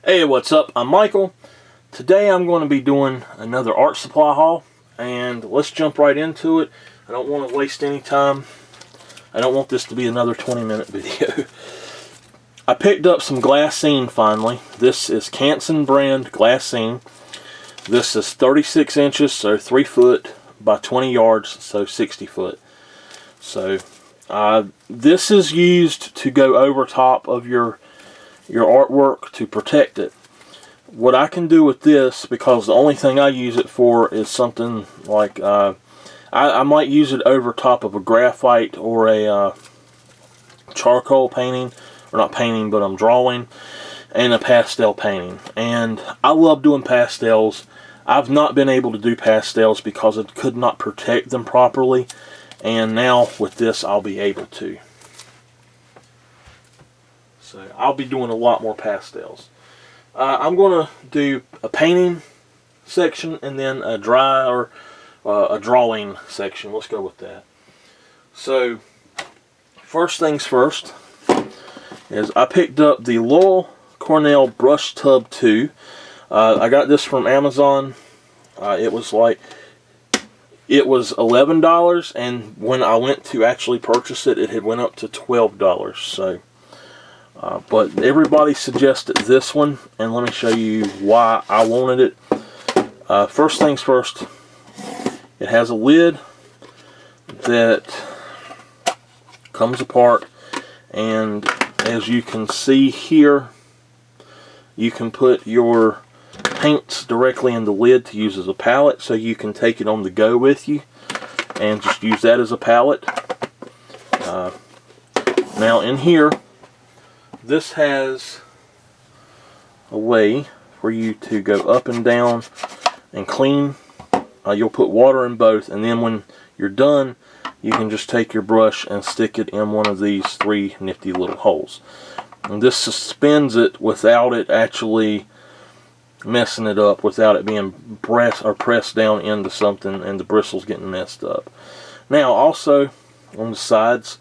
Hey, what's up? I'm Michael. Today I'm going to be doing another art supply haul, and let's jump right into it. I don't want to waste any time. I don't want this to be another 20-minute video. I picked up some Glassine finally. This is Canson brand Glassine. This is 36 inches, so 3 foot by 20 yards, so 60 foot. So this is used to go over top of your artwork to protect it. What I can do with this, because the only thing I use it for is something like I might use it over top of a graphite or a charcoal painting, or not painting, but I'm drawing, and a pastel painting. And I love doing pastels. I've not been able to do pastels because I could not protect them properly, and now with this I'll be able to. So I'll be doing a lot more pastels. I'm going to do a painting section and then a dry or a drawing section. Let's go with that. So first things first is I picked up the LawCornell Brush Tub 2. I got this from Amazon. It was $11, and when I went to actually purchase it, it had went up to $12. So but everybody suggested this one, and let me show you why I wanted it. First things first, it has a lid that comes apart, and as you can see here, you can put your paints directly in the lid to use as a palette, so you can take it on the go with you and just use that as a palette. Now in here, this has a way for you to go up and down and clean. You'll put water in both, and then when you're done, you can just take your brush and stick it in one of these 3 nifty little holes. And this suspends it without it actually messing it up, without it being pressed down into something and the bristles getting messed up. Now also on the sides,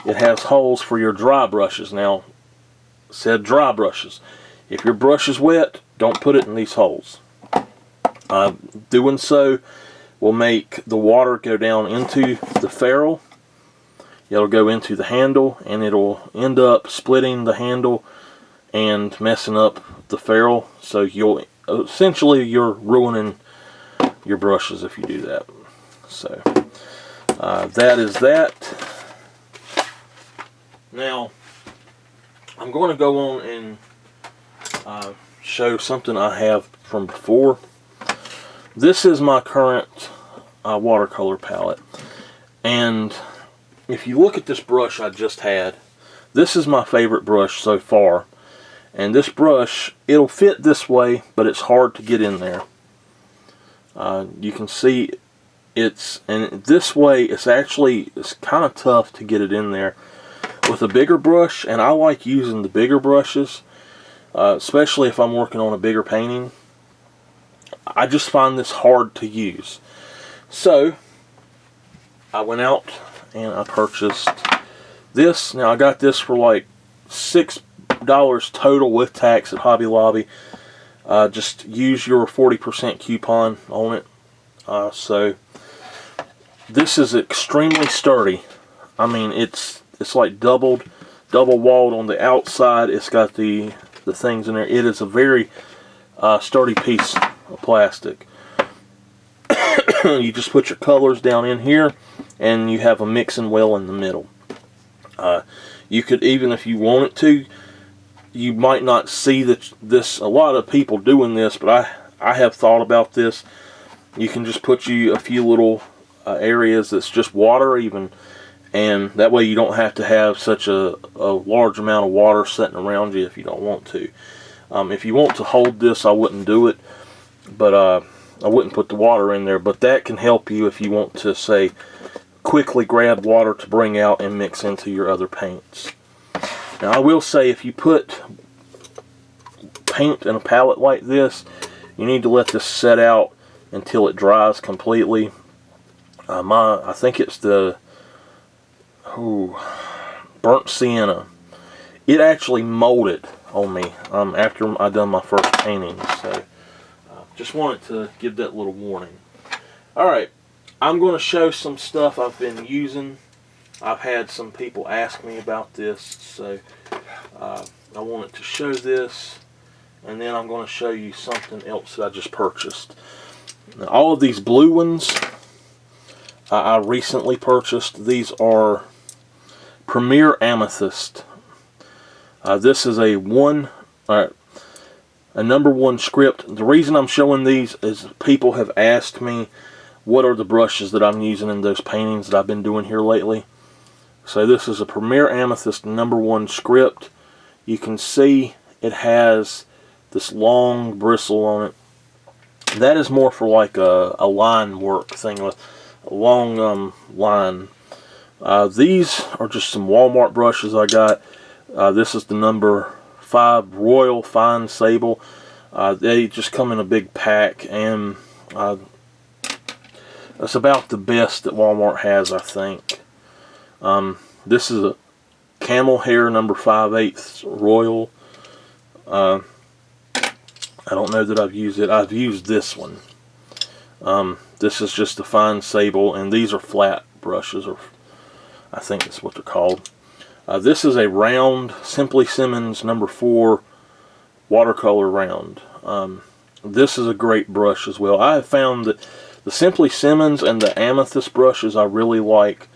it has holes for your dry brushes. Now, said dry brushes, if your brush is wet, don't put it in these holes. Doing so will make the water go down into the ferrule. It'll go into the handle, and it'll end up splitting the handle and messing up the ferrule. So you're ruining your brushes if you do that. So that is that. Now I'm going to go on and show something I have from before. This is my current watercolor palette, and if you look at this brush I just had, this is my favorite brush so far. And this brush, it'll fit this way, but it's hard to get in there. You can see and this way it's kind of tough to get it in there with a bigger brush, and I like using the bigger brushes, especially if I'm working on a bigger painting. I just find this hard to use. So I went out and I purchased this. Now I got this for like $6 total with tax at Hobby Lobby. Just use your 40% coupon on it. So this is extremely sturdy. I mean, it's like double walled on the outside. It's got the things in there. It is a very sturdy piece of plastic. You just put your colors down in here, and you have a mixing well in the middle. You could, even if you wanted to, you might not see this. A lot of people doing this, but I have thought about this. You can just put you a few little areas that's just water even, and that way you don't have to have such a large amount of water sitting around you if you don't want to. If you want to hold this, I wouldn't do it, but I wouldn't put the water in there. But that can help you if you want to, say, quickly grab water to bring out and mix into your other paints. Now I will say, if you put paint in a palette like this, you need to let this set out until it dries completely. I think it's the burnt sienna. it actually molded on me after I done my first painting. So just wanted to give that little warning. Alright, I'm going to show some stuff I've been using. I've had some people ask me about this, so I wanted to show this, and then I'm going to show you something else that I just purchased. Now, all of these blue ones I recently purchased. These are Premier Amethyst. This is a number 1 script. The reason I'm showing these is people have asked me what are the brushes that I'm using in those paintings that I've been doing here lately. So this is a Premier Amethyst number 1 script. You can see it has this long bristle on it. That is more for like a line work thing, with a long line. These are just some Walmart brushes I got. This is the number 5 Royal Fine Sable. They just come in a big pack, and that's about the best that Walmart has, I think. This is a Camel Hair number 5/8 Royal. I don't know that I've used it. I've used this one. This is just a fine sable, and these are flat brushes, or I think that's what they're called. This is a round Simply Simmons number 4 watercolor round. This is a great brush as well. I have found that the Simply Simmons and the Amethyst brushes I really like.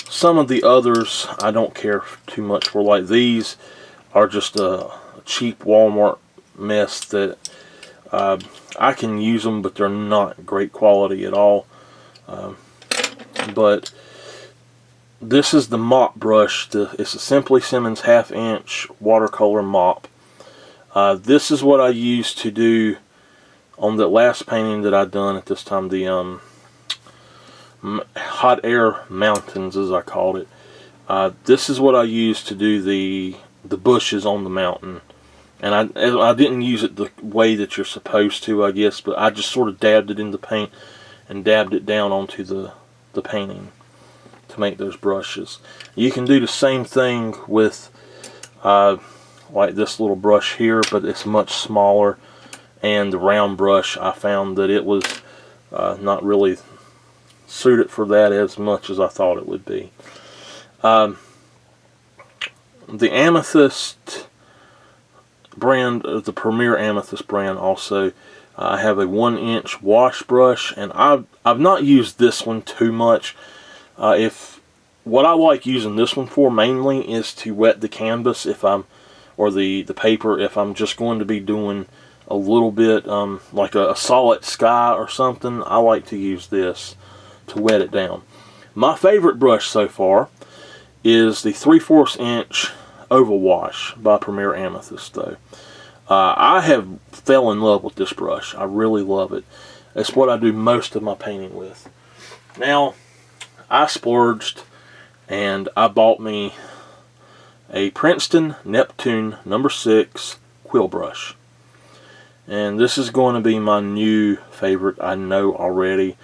Some of the others I don't care too much for. Like these are just a cheap Walmart mess that I can use them, but they're not great quality at all. But this is the mop brush. It's a Simply Simmons 1/2 inch watercolor mop. This is what I used to do on the last painting that I done at this time, the Hot Air Mountains, as I called it. This is what I used to do the bushes on the mountain. And I didn't use it the way that you're supposed to, I guess, but I just sort of dabbed it in the paint and dabbed it down onto the painting to make those brushes. You can do the same thing with like this little brush here, but it's much smaller, and the round brush, I found that it was not really suited for that as much as I thought it would be. The Amethyst brand, the Premier Amethyst brand, also I have a 1 inch wash brush, and I've not used this one too much. What I like using this one for mainly is to wet the canvas, or the paper, if I'm just going to be doing a little bit like a solid sky or something. I like to use this to wet it down. My favorite brush so far is the 3/4 inch oval wash by Premier Amethyst, though. I have fell in love with this brush. I really love it. It's what I do most of my painting with. Now, I splurged and I bought me a Princeton Neptune number 6 quill brush. And this is going to be my new favorite, I know already.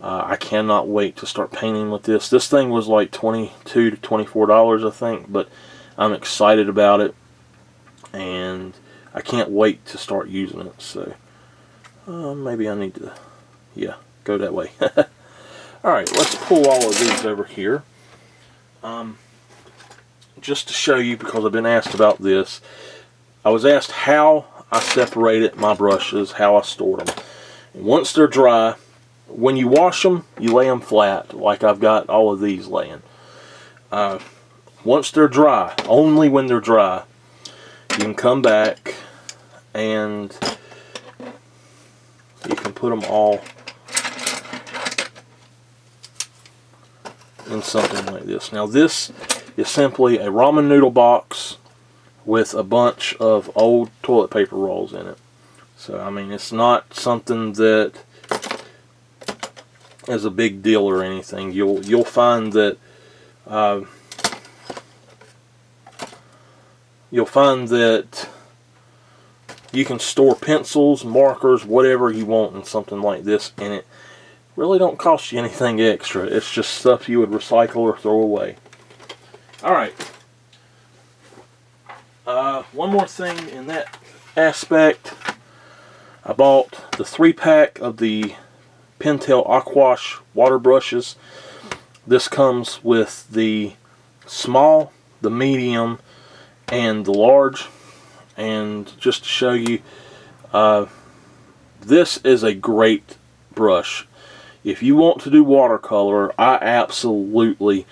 I cannot wait to start painting with this. This thing was like $22 to $24, I think, but I'm excited about it, and I can't wait to start using it. So maybe I need to, go that way. Alright, let's pull all of these over here. Just to show you, because I've been asked about this. I was asked how I separated my brushes, how I stored them. And once they're dry, when you wash them, you lay them flat, like I've got all of these laying. Once they're dry, only when they're dry, you can come back and you can put them all in something like this. Now this is simply a ramen noodle box with a bunch of old toilet paper rolls in it. So I mean, it's not something that is a big deal or anything. You'll find that you can store pencils, markers, whatever you want in something like this, and it really don't cost you anything extra. It's just stuff you would recycle or throw away. Alright. One more thing in that aspect. I bought the 3-pack of the Pentel Aquash water brushes. This comes with the small, the medium, and the large. And just to show you, this is a great brush. If you want to do watercolor, I absolutely,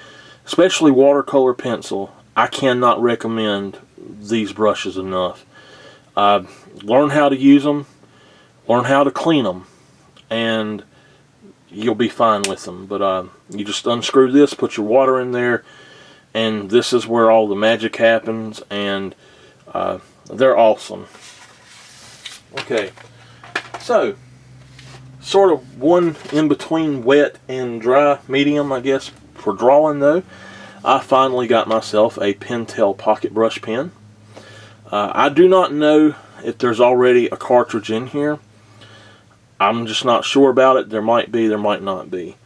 especially watercolor pencil, I cannot recommend these brushes enough. Learn how to use them, learn how to clean them, and you'll be fine with them. But you just unscrew this, put your water in there, and this is where all the magic happens, and they're awesome. Okay, so sort of one in between wet and dry medium, I guess, for drawing though. I finally got myself a Pentel pocket brush pen. I do not know if there's already a cartridge in here. I'm just not sure about it. There might be, there might not be.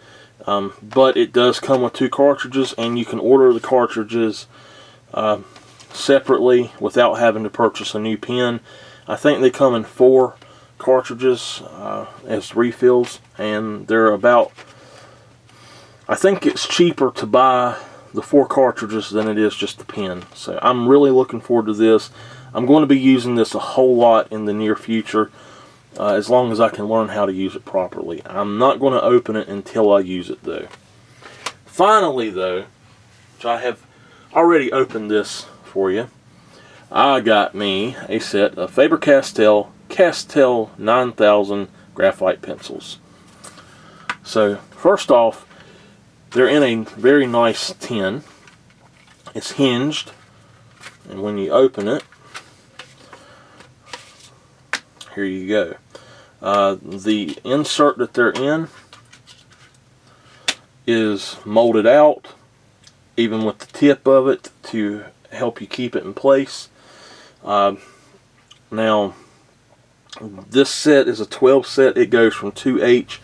But it does come with 2 cartridges, and you can order the cartridges separately without having to purchase a new pen. I think they come in 4 cartridges as refills, and they're about, I think it's cheaper to buy the 4 cartridges than it is just the pen. So I'm really looking forward to this. I'm going to be using this a whole lot in the near future, as long as I can learn how to use it properly. I'm not going to open it until I use it though. Finally though, which I have already opened this for you, I got me a set of faber-castell Castell 9000 graphite pencils. So first off, they're in a very nice tin. It's hinged, and when you open it, here you go. The insert that they're in is molded out, even with the tip of it, to help you keep it in place. Now, this set is a 12 set. It goes from 2H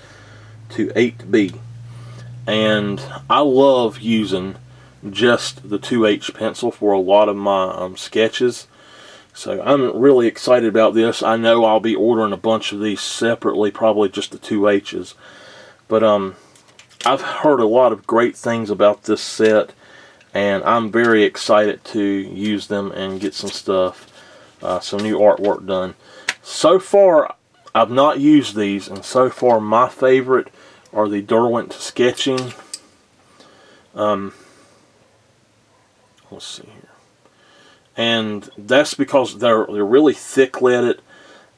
to 8B. And I love using just the 2H pencil for a lot of my sketches. So I'm really excited about this. I know I'll be ordering a bunch of these separately, probably just the 2H's. But I've heard a lot of great things about this set, and I'm very excited to use them and get some stuff, some new artwork done. So far, I've not used these, and so far my favorite are the Derwent sketching. Let's see here. And that's because they're really thick-leaded,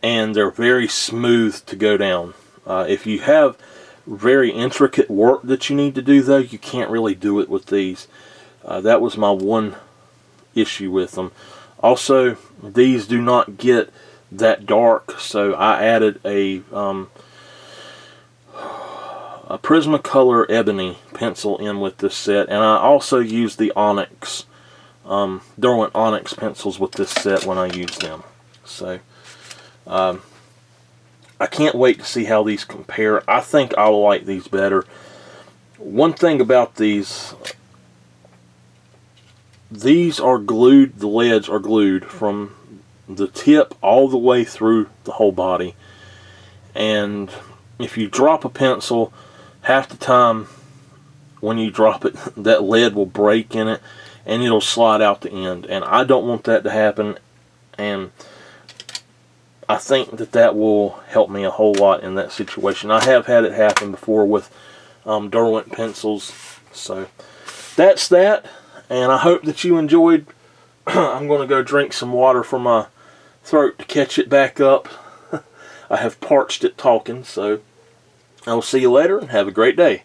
and they're very smooth to go down. If you have very intricate work that you need to do though, you can't really do it with these. That was my one issue with them. Also, these do not get that dark, so I added a Prismacolor Ebony pencil in with this set, and I also used the Onyx, Derwent Onyx pencils with this set when I use them. So I can't wait to see how these compare. I think I'll like these better. One thing about these are glued, the leads are glued from the tip all the way through the whole body. And if you drop a pencil, half the time when you drop it, that lead will break in it and it'll slide out the end. And I don't want that to happen. And I think that will help me a whole lot in that situation. I have had it happen before with Derwent pencils. So that's that. And I hope that you enjoyed. I'm going to go drink some water for my throat to catch it back up. I have parched it talking. So I'll see you later and have a great day.